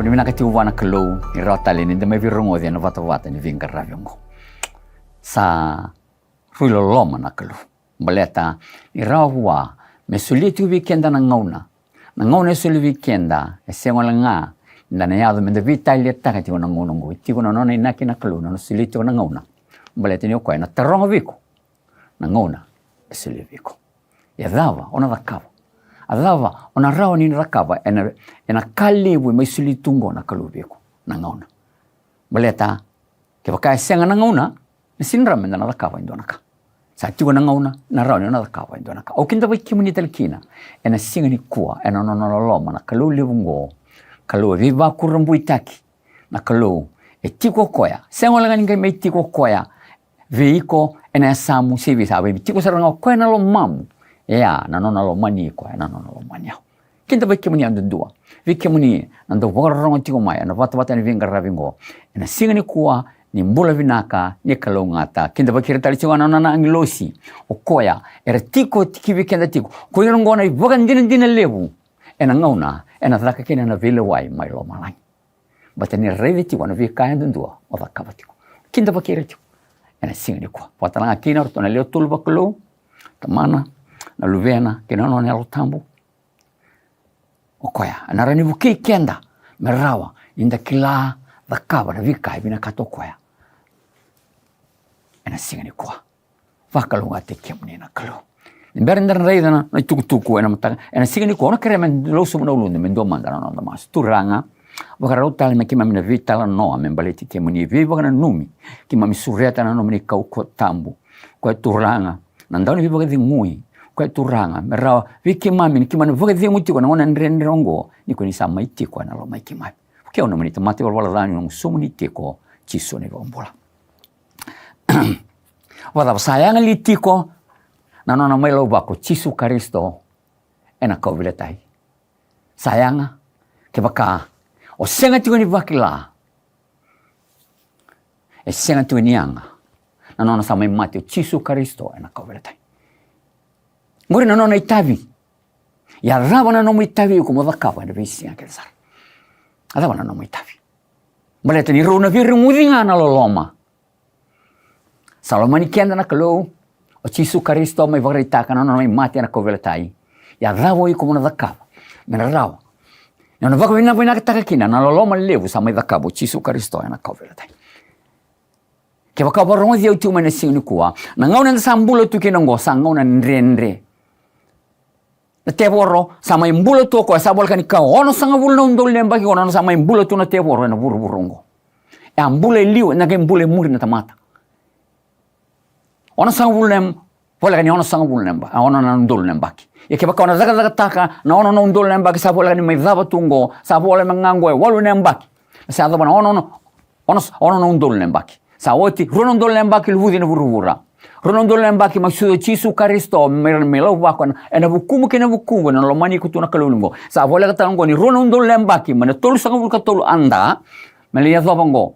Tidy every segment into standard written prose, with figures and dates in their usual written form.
ni minakati uwana kalau ni rotali ni deme virongo dia na vata ni vinga raviongo sa ruilo loma na kalau baleta ni rawa mesulitu weekenda na ngauna suli weekenda esengola nga ndana yado mende vitali takati wana ngonongo tiko na nona inaki na kalau na sulitu na ngauna baleta ni okwa na tarongo viko na ngauna esuli viko ya dava ona vakava adava ona rao ni rakava ena kalibu mai sulitungo na kalubeko na ngauna baleta ke baka senga na ngauna ni sinra menda na rakava indonaka sa tigo na ngauna na rao ni na rakava indonaka o kinda wiki muni telkina ena singa ni kuwa ena no loma na kalu libungo kalu viva kurumbu itaki na kalu e tiko koya senga langa ni mai tiko koya veiko ena samu sivi sabe tiko saranga koya na lo mamu ya na nona lo mani ko na nona lo mani kinta ba kimuni andu dua vi kimuni ando vorrongo tiko mai na vata ni vinga ravingo na singa ni kuwa ni mbula vinaka ni kalongata kinta ba kirtali tiko na nona angilosi o koya era tiko tiki vikenda tiko ko yongo na vogan din levu ena ngauna ena traka kena na vile wai mai lo malai batani reviti wana vi kaendu dua o vakavatiko kinta ba kirtiko ena singa ni kuwa patanga kina rotona leo tulba klo tamana na luvena kena no nelo tambu okoya na rani buki kenda merawa inda kila vakava na vika bina katokoya ena singa ni kwa vakalunga te kemni na kalo nimberenda reidana na tukutuku ena mata ena singa ni kwa na kremen lo sumo no lunde mendo manda no na mas turanga vakara utal me kima mina vitala no amembaleti kemni viva kana numi kima misureta na no mini kauko tambu kwa turanga na ndani viva ga ngui kwa turanga merawa wiki mami ni kimana voga dia mutiko na ona ndrenrongo ni ko ni sama itiko na lo mai kimai ke ona mani tomate wala rani no sumu ni tiko chiso ne bombola wala sayanga litiko na nona mai lo bako chisu Kristo ena ko viletai sayanga ke baka o senga tiko ni vakila e senga tiko ni anga na nona sama mate chisu Kristo ena ko viletai ngori na nona itavi ya rava na nomo itavi ko modakava na visi aquele sar adava na nomo itavi baleta ni rona vir mudinga na loloma salomani kenda na kalo o chisu Kristo mai varita kana no mai mate na koveletai ya ravo i ko modakava mena ravo na vako vina vina katakina na loloma levu sa mai dakavo chisu Kristo na koveletai ke baka borongo dia tu mana sing ni kuwa na ngauna sambulo tu kinongo sa ngauna ndrendre na teboro sama imbulo tu ko sa bol kan ka ono sanga bulno ndol lemba ki ono sama imbulo tu na teboro na burburongo e ambule liu na ke mbule muri na tamata ono sanga bulnem bola kan ono sanga bulnem ba ono na ndol lemba ki e ke baka ona zaga taka na ono no ndol lemba ki sa bola kan mai zaba tungo sa bola mangango e walu lemba ki sa do bana ono no ndol lemba ki sa oti rono ndol lemba ki ludi na burubura rono ndol lemba ki masudo chisu Kristo melo bakon ena bukumu kena bukumu na lo mani kutuna kalungo sa bola ka tango ni rono ndol lemba ki mana tolu sanga bulka tolu anda melia zobango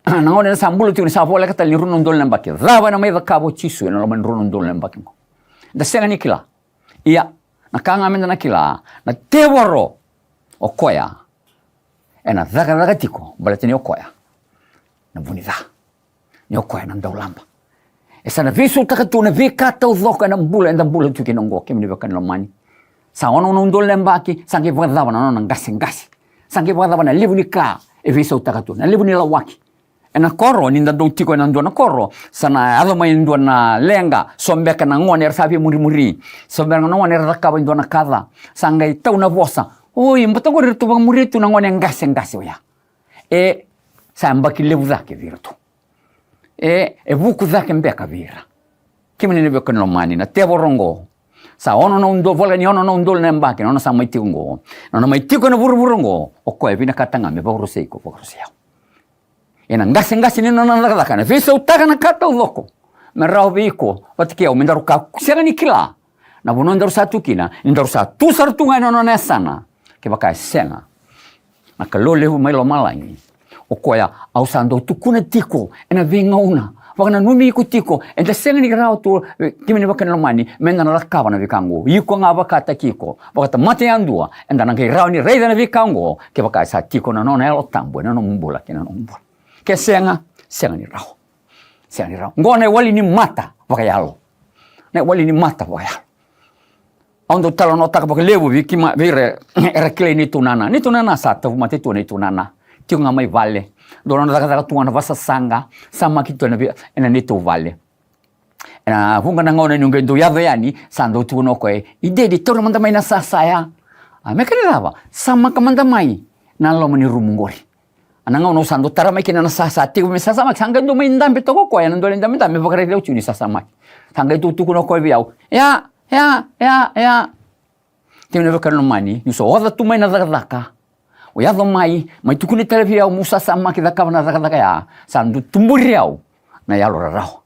na ngone sambulo tuni sa bola ka tali rono ndol lemba ki rava na mai kabo chisu na lo man rono ndol lemba ki da senga nikila iya na kanga menda na kila na teworo okoya ena zaga tiko balateni okoya na bunida ni okoya na ndolamba esa na visu takatu na vikata uzoka na mbula tu kinongo kimni bakan lomani sa ono no ndol lembaki sangi vadava na no ngasi sangi vadava na livu nika e visu takatu na livu ni lawaki ena koro ni ndando tiko na ndona koro sana alo mai ndona lenga sombeka na ngone sabi muri sombeka na ngone rakaba ndona kadha sangai tau na vosa oi mbatango ritu bang muri tu na ngone ngasi oya e sambaki livu zake virtu e buku zake mbeka vira kimene ne beka no mani na teborongo sa ono no ndo vola ni ono no ndo lembake ono sa maitingo ono maitiko na burburongo okwe vina katanga me boroseiko ena ngasi ni no na kana visa utaka na kata uloko me raubiko watike o mendaruka sera ni kila na bono ndaru satu kina ndaru satu sartunga no na sana ke baka senga na kalole hu mai lo malai okoya au sando tukuna tiko ena vingauna Wakana numi ikutiko. Enta senga ni rao tu kimini wakana lomani. Menda na lakava na vikango. Yiko nga wakata kiko. Wakata mate andua. Enta nangai rao ni reida na vikango. Ke wakai sa tiko na nona elo tambu. Na nombula kina nombula. Ke senga ni rao. Senga ni rao. Ngone wali ni mata wakayalo. Ne wali ni mata wakayalo. Ondo talo no taka lewu vikima vire era kile ni tunana. Ni tunana sata mate tu ni tunana. Tio nga mai vale. Dorang daga tuana vasa sanga sama kitu na nitu vale. Na hunga na ngone nunga ndo Yaga yani sando tu no koe. Ide di toro manda mai na sasaya. Mekani lava sama kamanda mai na lo mani rumungori. Ananga no sando tara mai kina na sasa tigo me sasa mak sanga ndo mai ndambe toko koe na ndo ndambe ndambe bakare leu chuni sasa mai. Sanga tu no koe biau. Ya. Tino ne bakar no mani. Yuso oda tu mai na daga. O Yaga mai tukuni televi au musa sama kita kawana daga ya. Sandu tumburi au na yalo rao.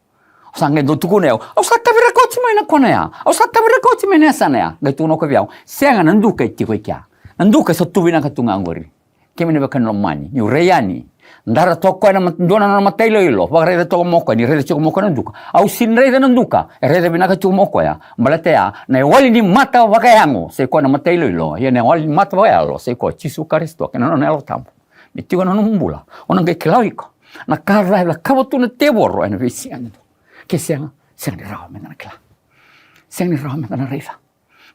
Sange do tukune au. Au sa tabira koti mai na kona ya. Au sa tabira koti mai na sana ya. Ngai tu no ko viau. Senga nanduka itiko ikia. Nanduka sa tuvina katunga ngori. Kemene bakan no mani. Ni reyani. Ndara toko na ndona na matailo ilo. Bagare to moko ni rede choko moko nanduka. Au sin rede nanduka. Rede binaka choko moko ya. Mbalate ya na wali ni mata wakayango. Se ko na matailo ilo. Ye na wali mata wakayalo. Se ko Yesu Kristo ke na elo tambo. Mitigo na numbula. Ona ngai kilawiko. Na karra la kabotu na teboro ena visi ando. Ke senga ni rawa mena kila. Senga ni rawa mena reza.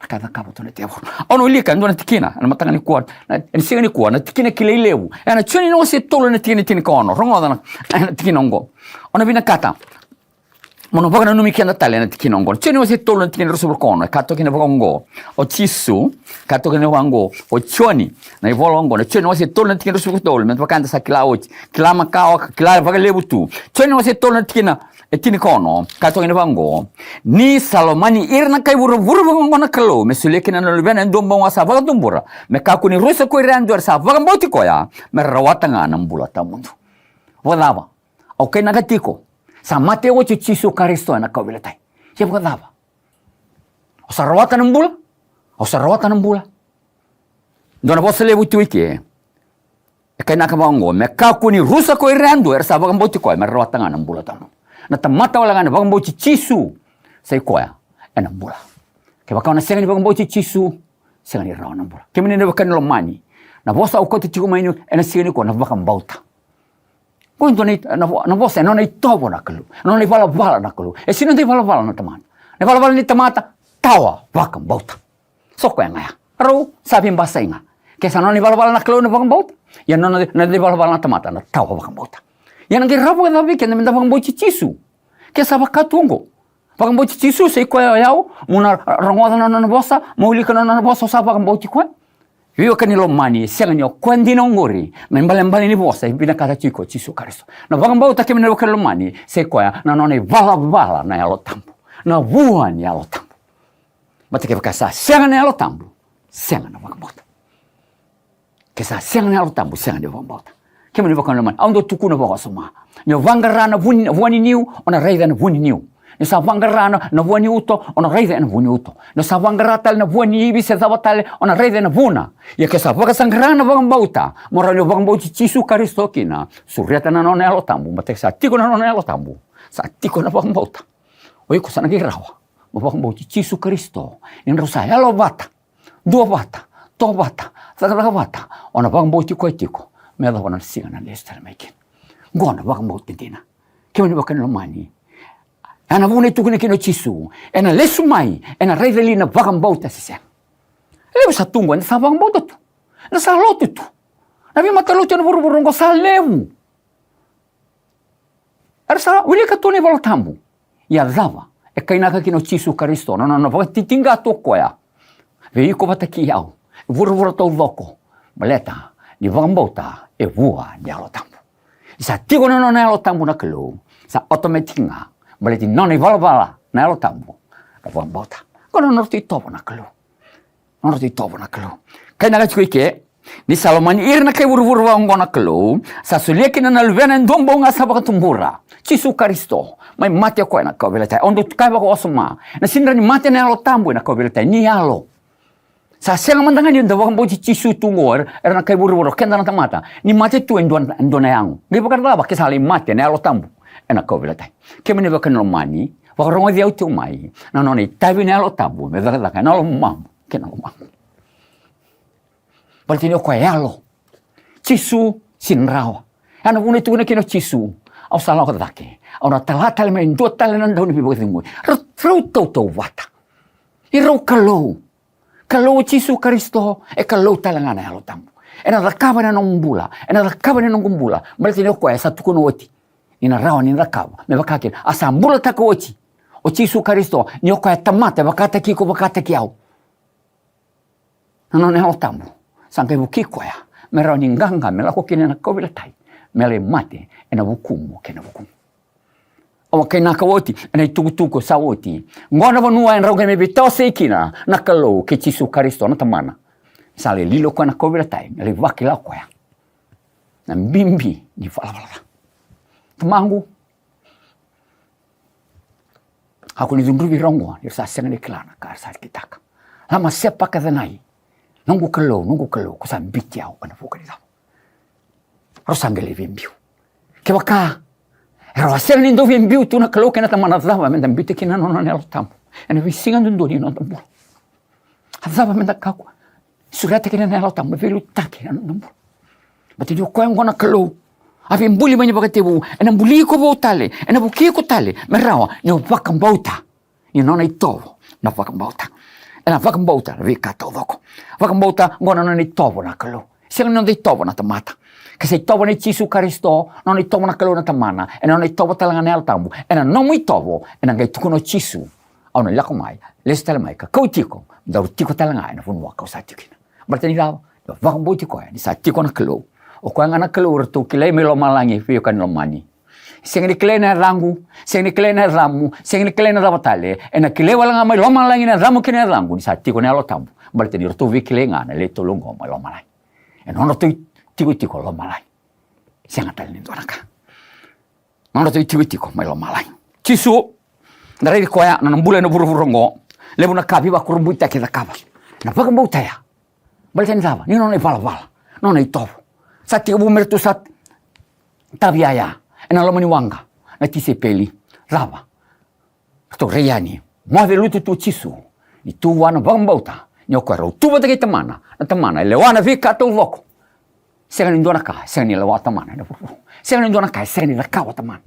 Kada kabotu na teboro. Ono lika ndo na tikina. Na matanga ni kuat. Na senga ni kuat. Na tikina kile ilewu. Na chuni no se tolo na tikina kono. Rongo na tikina ngo. Ona vina kata. Mono baga na numi kianda tale na tikina ngo. Chuni no se tolo na tikina roso kono. Kato kina baga ngo. O chisu. Kato kina wango. O choni. Na ivolo ngo. Na chuni no se tolo na tikina roso kono. Mento bakanda sa kila ochi. Kila makao. Kila baga lewu tu. Chuni no se tolo na tikina. Etini kono, kato ina vango, ni salomani irna kai vuru na kalo, me sulekina na lubena ndomba wasa vaga tumbura, me kaku ni rusa ko irandu sa vaga mboti koya, me rawata nga nambula tamundu. Wadava, okay nagatiko, sa mate wo Yesu Kristo na kawilatai. Siya wadava. O sa rawata nambula. Dona bosa lewu tuike. Kay nakabango, me kaku ni rusa ko irandu sa vaga mboti koya, me rawata nga nambula tamundu. Na tamata wala ngana bagang bochi chisu say koya enambula ke bakaw na senga ni bagang bochi chisu senga ni raw nambula ke mene bakan lo mani na bosa o kote tigo mainu ena senga ni ko na bakang bauta ko ndo ni na bosa no ni tobo na kalu no ni bala na kalu e sino ni bala na taman ni bala ni tamata tawa bakang bauta so ko ngaya ro sabi mbasa inga ke sa no ni bala na kalu na bakang bauta ya no na ni bala na tamata na tawa bakang bauta. Yang ngi rapo da weekend na minda bochi chisu. Ke sa bakatungo. Pang bochi chisu sei ko yao, muna rongoda na bosa, maulika na bosa sa pang bochi ko. Yo kanilo mani, senganyo kwandi na ngori. Na mbale ni bosa, ibina kata chiko Yesu Kristo. Na pang bauta ke minda kanilo mani, sei ko ya na none vala na yalo tambo. Na vuan yalo tambo. Mate ke bakasa sengan yalo tambo. Sengan na pang bauta. Ke sa sengan yalo tambo, sengan de pang bauta. Kema ni bakang leman, ando tukuna baka suma. Nyo vangarana vuani niu, ona reida na vuani niu. Nyo sa vangarana na vuani uto, ona reida na vuani uto. Nyo sa vangaratal na vuani ibi se zabatale, ona reida na vuna. Ya kesa baka sangrana bakang bauta, mora nyo bakang bauti Yesu Kristo kina, suriata na nona elo tambu, mate sa tiko na nona elo tambu, sa tiko na bakang bauta. Oy ko sana girawa, bakang bauti Yesu Kristo, nindro sa elo bata, dua bata, to bata, sagala bata, ona bakang bauti ko tiko. Mela wana singa na lester mekin. Gona bakang bauti tina. Kemani bakan lo mani. Ana vune tukune kino Yesu. Ena lesu mai. Ena reideli na bakang bauta siseng. Lewu sa tunggu. Ena sa bakang bauta tu. Ena sa lotu tu. Nabi mata lotu na buru-buru ngo sa lewu. Era sa wili katune valo tambu. Ya zava. E kainaka kino Yesu Kristo. No baka titinga toko ya. Veiko bata ki yao. Buru-buru tau voko. Baleta. Ni bakang bauta e vua ni alo tambu. Sa tigo na alo tambu na kelu. Sa automatic nga. Baleti noni vala na alo tambu. Na bakang bauta. Kono norti topo na kelu. Kaya nakachiko ike. Ni salomani irna kay buru-buru wango na kelu. Sa suliakin na nalvena ndombo nga sa bakatumbura. Yesu Kristo. May mati ako na kabilatay. Ondo kaya bako osuma. Na sinra ni mati na alo tambu na kabilatay. Ni alo. Sa senga mandangan yun, dawang bochi Yesu tungor, era na kay buru-buru, kenda na tamata. Ni mate tu endona yang. Di bakar laba, kisali mate na alo tambu. ena Kavida tai. Ke mene waka no mani, waka rongo di au te umai, na noni tavi ne alo tabu, me waka na alo mamu, ke na alo mamu. Paltini o koe alo, tisu sin rawa. Ana vune tukuna kino tisu, au salau ka dake, au na talata le mai ndua tale na ndau ni pipo kati ngui. Rau tau wata. I rau kalou. Kalou tisu Karisto, e kalou tale ngana alo tamu. Ena rakava na nombula, ena rakava na nombula. Maltini o koe sa tukuno oti. Ina rawa ni rakava, me wakake, asa mbula tako oti. O tisu Karisto, ni o koe tamate, wakata kiko, wakata ki au. Nano ne alo tamu. Sangkai wukikoya, me rau ni nganga, me lako kine na Kavida tai. Me le mate, ena wukumu, kena wukumu. O kei naka oti, ena i tukutuku sa oti. Ngona wanua en rau kene me bitao seikina, na kalou ke tisu Karisto na tamana. Sa le lilo koe na Kavida tai, me le waki lau koea. Na mbimbi ni wala. Tamangu. Aku ni zungruvi rongo, ni sa senga ni kilana, ka sa kitaka. Lama sepa ka dhanai. Nungu kalou, ko sa mbiti au, ana fuka ni tau. Rosangele vimbiu. Ke waka, era wasera ni ndo vimbiu tu na kalou kena tamana dhava, menda mbiti kina nona nelo tamu. Ena visinga ndundo ni nona tambula. Dhava menda kakua. Surata kina nelo tamu, velu taki na nona tambula. Bati dio koe ngona kalou. Avi mbuli mwenye bakatebu, ena mbuli ko bautale, ena buki ko tale, merawa, ni waka mbauta. Ni nona itovo, na waka mbauta. Ena waka mbauta, vi kata udoko. Waka mbauta, ngona nona itovo na kalou. Sila nona itovo na tamata. Kasi itovo na tisu Karisto, nona itovo na kalou na tamana, ena nona itovo talanga nela tamu, ena nomu itovo, ena ngai tukuno tisu. Au na lako mai, lesi tala mai, ka kau tiko, daru tiko talanga, ena funua kau sa tikina. Berarti ni dawa, waka mbauti koe, ni sa tiko na kalou. O koe ngana kalou ratu, kilei me lo malangi, fio kan lo mani. Seng ni kilei na rangu, seng ni kilei na ramu, seng ni kilei na davatale, ena kilei walanga mai lo malangi na ramu kina rangu, ni sa tiko na lo tamu. Berarti ni ratu vi kilei ngana, le tolongo mai lo malangi. Ena ono tu tiko lo malangi. Seng atale ni tuanaka. Ono tu tiko mai lo malangi. Tisu, dari koe na nambule na buru-burongo, lebu na kapi wa kurumbuita kita kaba. Na waka mbautaya. Berarti ni dawa, ni nona vala-vala, nona itovo. Sa tika bumertu sa tabiaya, ena lo maniwanga, na tise peli, rava. Sto reyani, moave lutu tu tisu, ni tu wana bambauta, ni o koe tu bata ki tamana, na tamana, ele wana vika tau voko. Sega ni ndona ka, sega ni lewa tamana, sega ni ndona ka, sega ni rakawa tamana.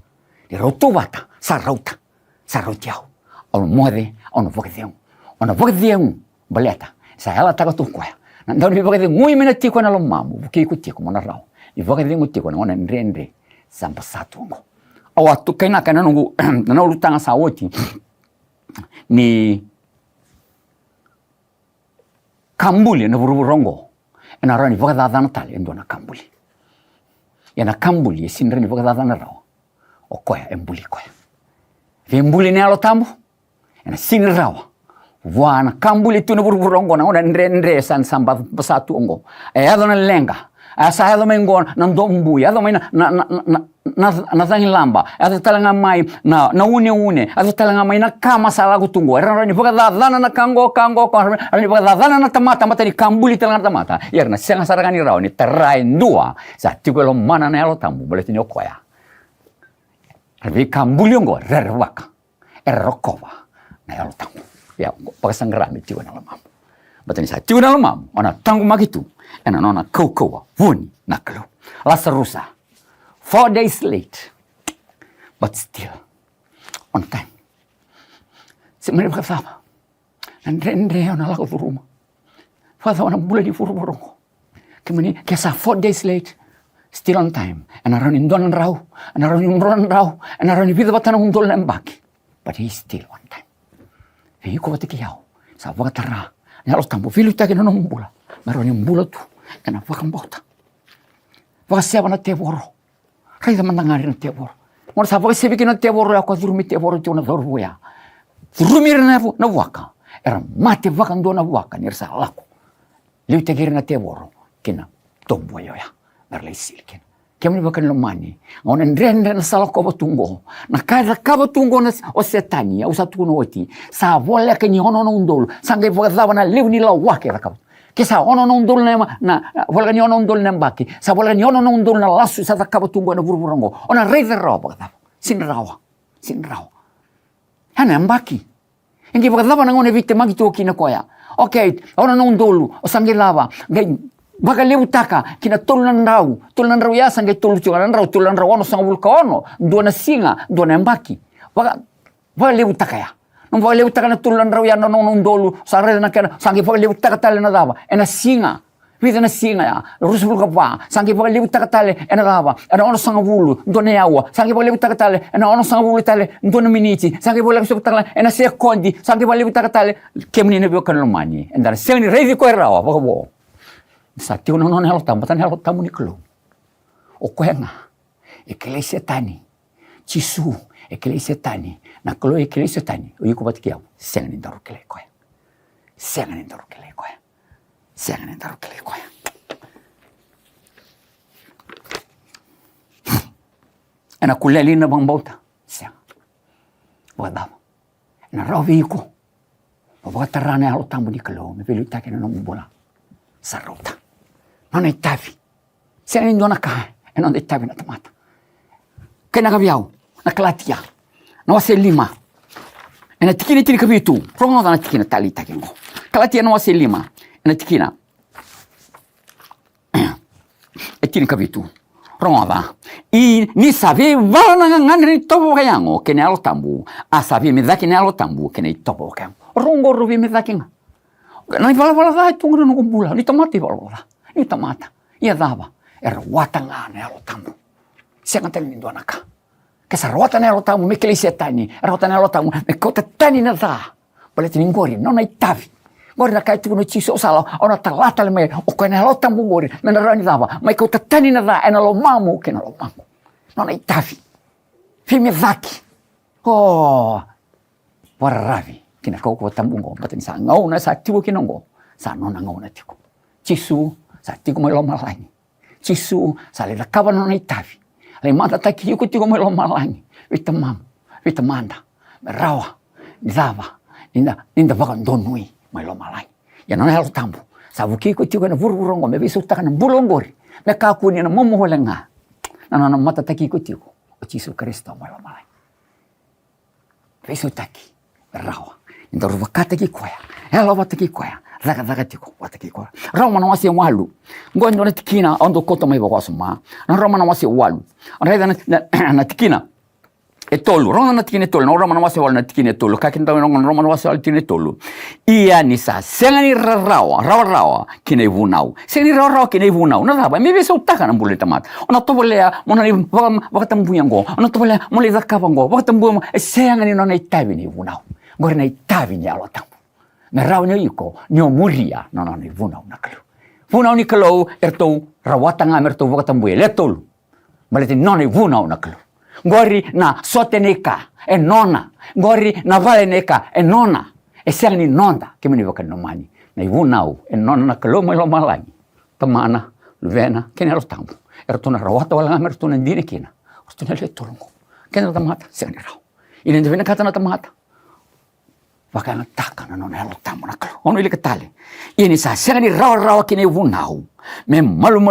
Ni tu bata, sa rautiau, ono moave, ono vokadeung, baleta, sa ela taka tu koe. Nandau ni waka ngui mena tiko na lo mamu, buki ku tiko mana rau. Ni waka ngu tiko na ngona nrendre sampa satu ngo. Awa tu kaina kana nungu na ulutanga sa oti. Ni kambuli na buruburongo. Ena rani waka dadana tali endo na kambuli. Ya na kambuli sinre ni waka dadana rau. O koe embuli koe. Embuli ne alo tambu. Ena sinre rau. Wana kambuli tu na buruburongo na ngona nrendre san samba satu ngo. E ado na lenga. Asa ado mengo na ndombu, ado mai na zangi lamba. Ado talanga mai na une. Ado talanga mai na kama sala kutungo. Era ni boga dana na kango. Ni boga dana na tamata ni kambuli talanga tamata. Yer na senga saragani rao ni terai ndua. Sa tiko lo mana na alo tambu boleh ni okoya. Abi kambuli ngo rerwaka. Erokova na alo tambu. Ya, pakasangrami tiwa na lamamu. Batani sa tiwa na lamamu, ona tangu magitu, ena nona Qaqa Vuni na kalou. Lasa rusa, 4 days late, but still on time. Semari bakasama, nandre ona lako turuma. Fasa ona bula di furu-furungo. Kemani, kesa 4 days late, still on time. Ena rani ndonan rau, ena rani vida batana undol lembaki. But he's still on time. Vei ko wate ki hau, sa waka tara, ni alo tambo, vilu take na mbula, maro ni mbula tu, kena waka mbota. Waka sewa na te woro, raida mandangari na te woro. Mwana sa waka sebi ki na te woro, ya kwa dhurumi te woro tiwa na dhuru ya. Dhurumi na waka, era mate waka ndo na waka, ni rasa lako. Liu te kiri na te woro, kina tombo yoya, maro lai sili kina. Kemani waka ni lomani, ngona nrende na sala ko batungo, na kada ka batungo na o setani, au satu no oti, sa vola ke ni ono no ndol, sangai vola na liu ni la wake la ka. Ke sa ono no ndol na vola ni ono ndol na mbaki, sa vola ni ono no ndol na lasu sa ka batungo na burburongo, ona rei de roba ka. sinrawa. Hana mbaki. Ingi bakadava nangone vite magi tu kina koya. Okay, ona nong dolu, o sangilava, ngai baka leutaka kina tulan rau ya sangai tulu tulan rau ono sanga vulka ono, dua singa, dua mbaki. Baka leutaka ya. Nong baka leutaka na tulan rau ya nong dolu, sarre na kena sangi baka leutaka tale na dava, ena singa. Vita na singa ya, rusul kapa, sangi baka leutaka tale ena dava, ena ono sanga vulu, dua yawa, sangi baka leutaka tale, ena ono sanga vulu tale, dua miniti, sangi baka leutaka tale, ena sekondi, sangi baka leutaka tale, kemni ne biokan lomani, enda sengi reidi ko rawa, baka bo. Sa tiu no helo tamu, tan helo tamu ni kelo. O koenga, ekelesia tani, chisu, ekelesia tani, na kelo ekelesia tani, o yuko batikiau, senga ni daru kele koya. Ena kuleli na bang bauta, senga. Wadama. Ena rawi yuko. Baka tarane helo tamu ni kelo, me pelu take na bola. Sarota. Non è tavi. Se ne indona kai, e non è tavi na tamata. Che na gaviau, na klatia. Na wase lima. E na tikina tini kabitu. Rongo na tikina tali takingo. Klatia na wase lima. E na tikina. E tini kabitu. Rongo da. I ni sabe vala na ngani tobo kayango ke ne alo tambu. A sabe me daki ne alo tambu ke ne tobo kayango. Rongo rubi me daki nga. Na vala da tungu no kumbula. Ni tomati vala. Ni tamata. Ia dava. Era watanga ne alo tamu. Senga tani ndo anaka. Ke sa rota ne alo tamu me kelisia tani. Rota ne alo tamu me kota tani na da. Pole tini ngori non ai tavi. Ngori na kai tuno chiso sala ona talata le me o ko ne alo tamu ngori. Me na rani dava. Me kota tani na da ena lo mamu ke na lo mamu. Non ai tavi. Fime zaki. Oh. Para ravi. Kina kau ko tamu ngo. Patini sa ngau na sa tiwo kinongo. Sa nona ngau na tiko. Chisu. Sa tiko mo loma langi. Chisu sa le rakaba no nei tavi. Le mata taki yuko tiko mo loma langi. Vita mam, vita manda. Me rawa, dava. Ninda baka ndonui mo loma langi. Ya no helo tambu. Sa vuki ko tiko na vururongo me visu taka na bulongori. Me ka ku ni na momo holenga. Na mata taki ko tiko. O Chisu Kristo mo loma langi. Visu taki. Rawa. Ninda ruvakata ki koya. Helo bataki koya. Zaga tiko wataki ko roma na wasi walu ngondo na tikina ondo koto mai bako suma na roma na wasi walu reda na tikina etolu roma na tikina etolu na roma na wasi walu na tikina etolu kakinda na roma na wasi walu tikina etolu ia ni sa sengani rawa kine vunau sengani rawa kine vunau na raba me beso taka na bule tamat ona tobolea mona ni wakatambu yango ona tobolea mole zakabango wakatambu sengani no na itabi ni vunau ngori na itabi ni alo tamu me rau ni iko nyo muria no ni vunau na kalu vunau ni kalu ertou rawatanga mertou wakatambu le tolu maleti no ni vunau na kalu ngori na soteneka e nona ngori na vale neka e nona e serni nonda ke meni wakan no mani na vunau e nona na kalu mai lo malani tamana luvena ken ero tambu ertou na rawata wala mertou na ndine kina ertou na le tolungo ken tamata serni rau ine ndivena kata na tamata Wakanga taka na nona helo tamu na kalo. Ono ili katale. Ini sa sengani rawa kine vunau. Me malu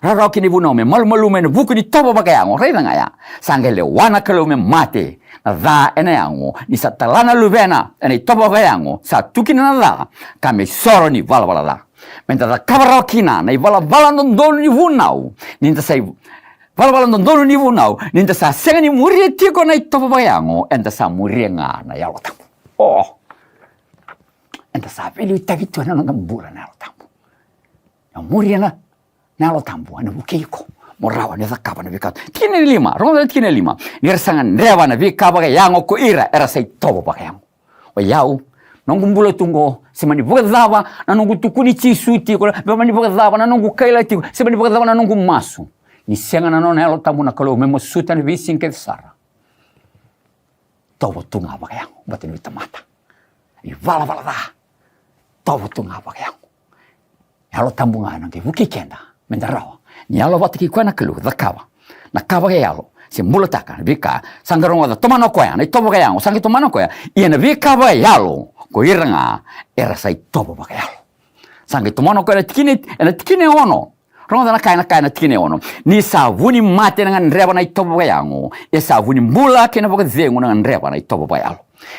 rawa kine vunau. Me malu me buku ni topo bakayango. Reida ngaya. Sangele wana kalo me mate. Na dha ena yango. Ni sa talana luvena. Ena topo bakayango. Sa tukina na dha. Kame soro ni vala dha. Menta dha kavarawa kina. Na i vala nondonu ni vunau. Ninta sa vala nondonu ni vunau. Ninta sa sengani muria tiko na i topo bakayango. Enta sa muria nga na yalo tamu. Oh, enta sabe ele tá vitando na bula na tambo. Na muria na lo tambo, na bukeiko. Morawa ne zakaba na vikat. Kine lima, ronda kine lima. Ni rasanga ndewa na vikaba ga yango ko ira era sei tobo ba yango. O yau, nongu mbulo tungo, semani bogazava na nongu tukuni chisuti ko, bemani bogazava na nongu kaila tiko, semani bogazava na nongu masu. Ni senga na nona lo tambo na kalo memo suta ni visin ke sara. Tobo tunga ba yango. Batin wita mata. I vala da. Tobo tunga ba yango. Yalo tambunga nange wuki kenda. Mendarawa. Ni yalo watiki kwa na kelu dhakawa. Na kawa ga yalo. Si mulataka vika sangaronga da tomano koya na tobo ga yango sangi tomano koya. I na vika ba yalo. Ko iranga era sai tobo ba yalo. Sangi tomano koya tikine ono. Ronda na kaina tine ono. Ni savuni mate na ngreba na itobo yango. E savuni mbula kina boka zengu na ngreba na itobo yalo.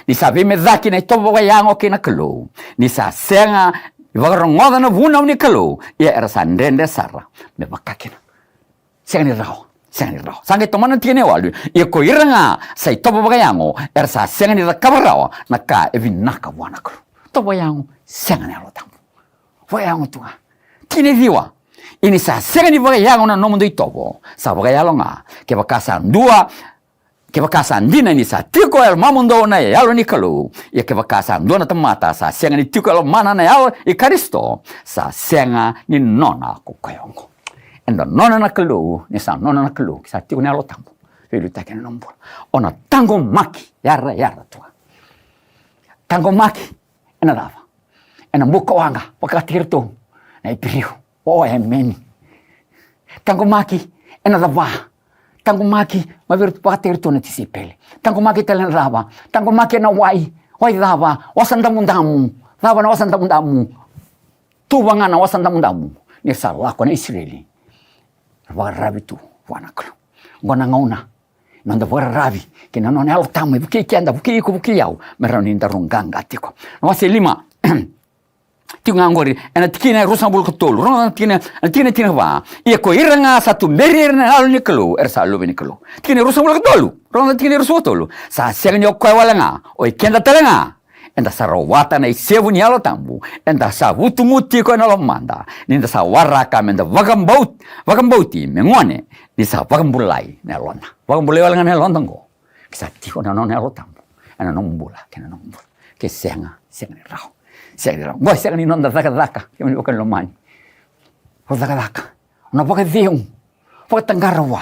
Ni sabi medaki na itobo yango kina kalo. Ni sa senga wagarongoda na vuna ni kalo. Ya era sa ndende sara. Me bakakina. Senga ni rao. Sangai tomana tine walu. E ko iranga sa itobo yango. Era sa senga ni rakabarao. Na ka evi naka wana kalo. Tobo yango senga ni alo tambu. Yango tunga. Tine viwa. Ini sa senga ni yango na nomundo itobo. Sa yalo nga. Ke bakasa ndua. Ke bakasa ndina ni sa tiko el mamundo na yalo ni kalu. Ya ke bakasa ndua na tamata sa senga ni tiko el mana na yalo i karisto. Sa senga ni nona kukayongo. Endo nona na kalu. Ni sa nona na kalu. Sa tiko ni alo tambo. Filu take na nombor. Ona tango maki. Yara tua. Tango maki. Ena dava. Ena muka wanga. Pakatirto. Na ipiriu. Meni. Tango maki. Ena dava. Tango maki, maviru pakatirto na tisipele. Tango maki telen raba. Tango maki na wai. Wai dava. Wasandamundamu. Dava na wasandamundamu. Tuwanga na wasandamundamu. Ni salako na Israeli. Warabi tu. Wanaklo. Ngona ngauna. Nanda warabi. Kina none alo tamu. Buki kianda. Buki iku buki yau. Merani ndarunganga tiko. Nawase lima. Tinga ngori. Ena tikina rusambul ketolu. Rona tikina wa. Ia ko iranga satu merir na alu nikelu. Ersa alu nikelu. Tikina rusambul ketolu. Rona tikina rusu ketolu. Sa siang ni okoi walanga. Oi kenda telenga. Enda sarawata na isevu ni alo tambu. Enda sa wutumuti ko na lomanda. Ninda sa waraka menda wagambauti mengone. Ni sa wagambulai na lona. Wagambulai walanga na londango. Kisa tiko na nona alo tambu. Ena nombula. Kena nombula. Ke senga ni rao. Boy, saya ni nonda daka. Kami ni bukan lomani. Oh daka. Ona pakai diung. Pakai tanggarwa.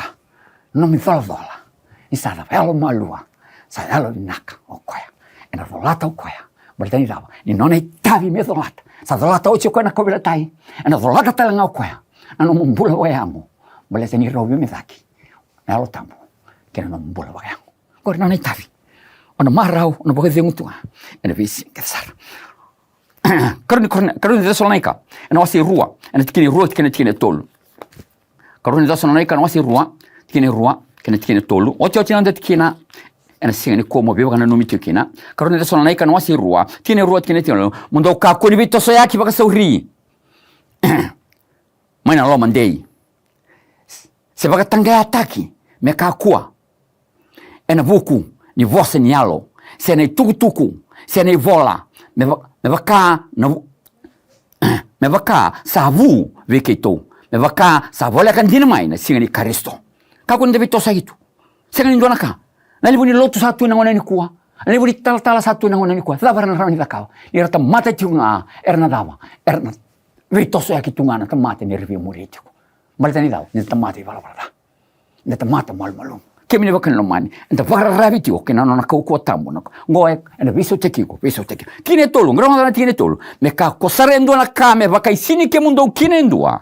No mi faldola. Ni sada pelo malua. Saya lo naka okoya. Ena volata okoya. Bertani dawa. Ni nona itavi me volata. Sa volata ocho ko na kobela tai. Ena volata talanga okoya. Na no mumbula wayamo. Boleh ni robi me daki. Na lo tambo. Kena no mumbula wayamo. Ko nona itavi. Ona marau, ona pakai diung tu. Ena visi kesar. Karuni Thessalonika, ena wasi rua, ena tikini tolu. Karuni Thessalonika, ena wasi rua, tikini tolu. Ocho nanda tikina, ena singa ni komo biwa kana numi tikina. Karuni Thessalonika, ena wasi rua, tikini tolu. Mundo kakuni bito soyaki baka sauri. Maina lo mandei. Se baka tangaya ataki, meka akua. Ena vuku, ni vose ni alo. Se nei tuku, se nei vola. Me vaka savu vekeito. Me vaka savola kan dinamai na singa ni karisto. Kako nda vito sa itu. Singa ni ndona ka. Na libu ni lotu satu na ngona ni kuwa. Na libu ni tala satu na ngona ni kuwa. Taba na rani takao. Ni rata mata tiunga erna dava. Erna vito sa kitunga na tamate ni rivi muritiko. Malta ni dava. Ni tamate vala. Ni tamata malmalum. Kemi ni wakan lomani. Enta warabi tio kena nona kau tambo nako. Ngoe ena viso tekiko. Kine tolu, ngrona kine tolu. Me ka kosarendo na kame wakai sini ke mundo kine ndua.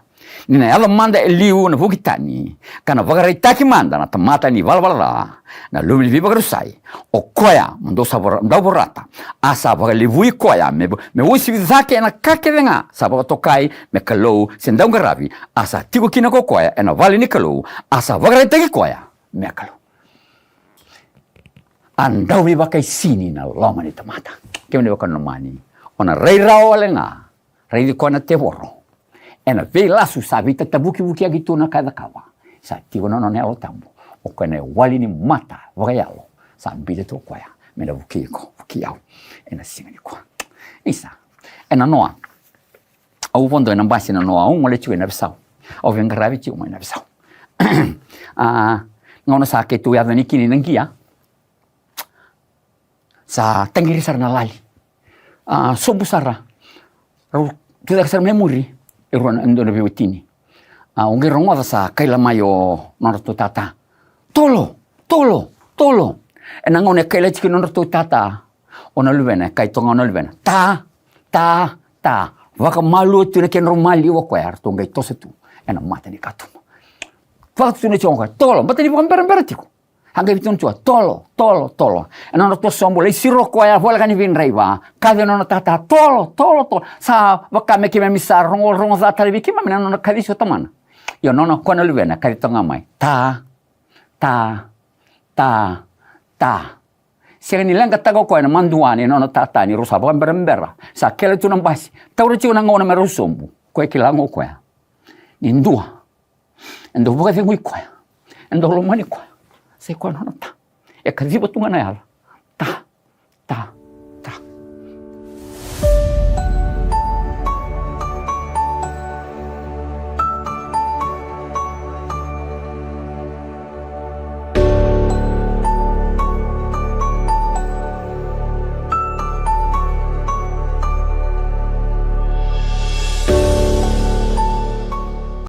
Nina yala manda eliu na vukitani. Kana wakaritaki manda na tamata ni valvala. Na lumi viva garusai. O koya mundo saborata. Asa wakalivui koya me usi vizake na kake venga. Sabaka tokai me kalou sendau garabi. Asa tiko kina ko koya ena vali ni kalou. Asa wakaritaki koya. Mekalo. Andau ni bakai sini na loma ni tamata. Kemi ni bakan lomani. Ona rei rao alenga. Rei di kona te woro. Ena vei lasu sabi tatabuki agitu na kada kawa. Sa tigo no ne alo tambo. O kene wali ni mata wakayalo. Sa bide to kwaya. Mena buki yao. Ena singa ni kwa. Isa. Ena noa. Au vondo ena basi na noa. Ngole chue na bisau. Au vengaravi chiu mo na bisau. Ngona sa ke tu ya ni kini nangia sa tangiri sarna lali sobu sara tu da sar memori eruan ando na biwitini ungi rongo sa kaila mayo norto tata tolo ena ngone kaila chiki norto tata ona luvena kai tonga ona luvena ta waka malu tu na ken romali wo kwar to ngai tosetu ena mata ni katu. Faktu ni chonga tolo, bata ni bukan berbertiku. Hangga bitun chua tolo. Ena no to sombo le siro ko ya vola kan vin reiva. Kade no tata tolo. Sa waka me kime misar rongo za tali bikima mina no kadiso tamana. Io nono kona luwena karitonga mai. Ta. Sega ni lenga tago koina manduani nono tatani rusa bambera. Sa kele tu nambasi. Tauro chiu na ngona meru sombu. Koe kilango koea. Nindua. Endo buka fengui koea. Endo lomani koea. Se koe nono ta. E kazibo tunga na yala. Ta.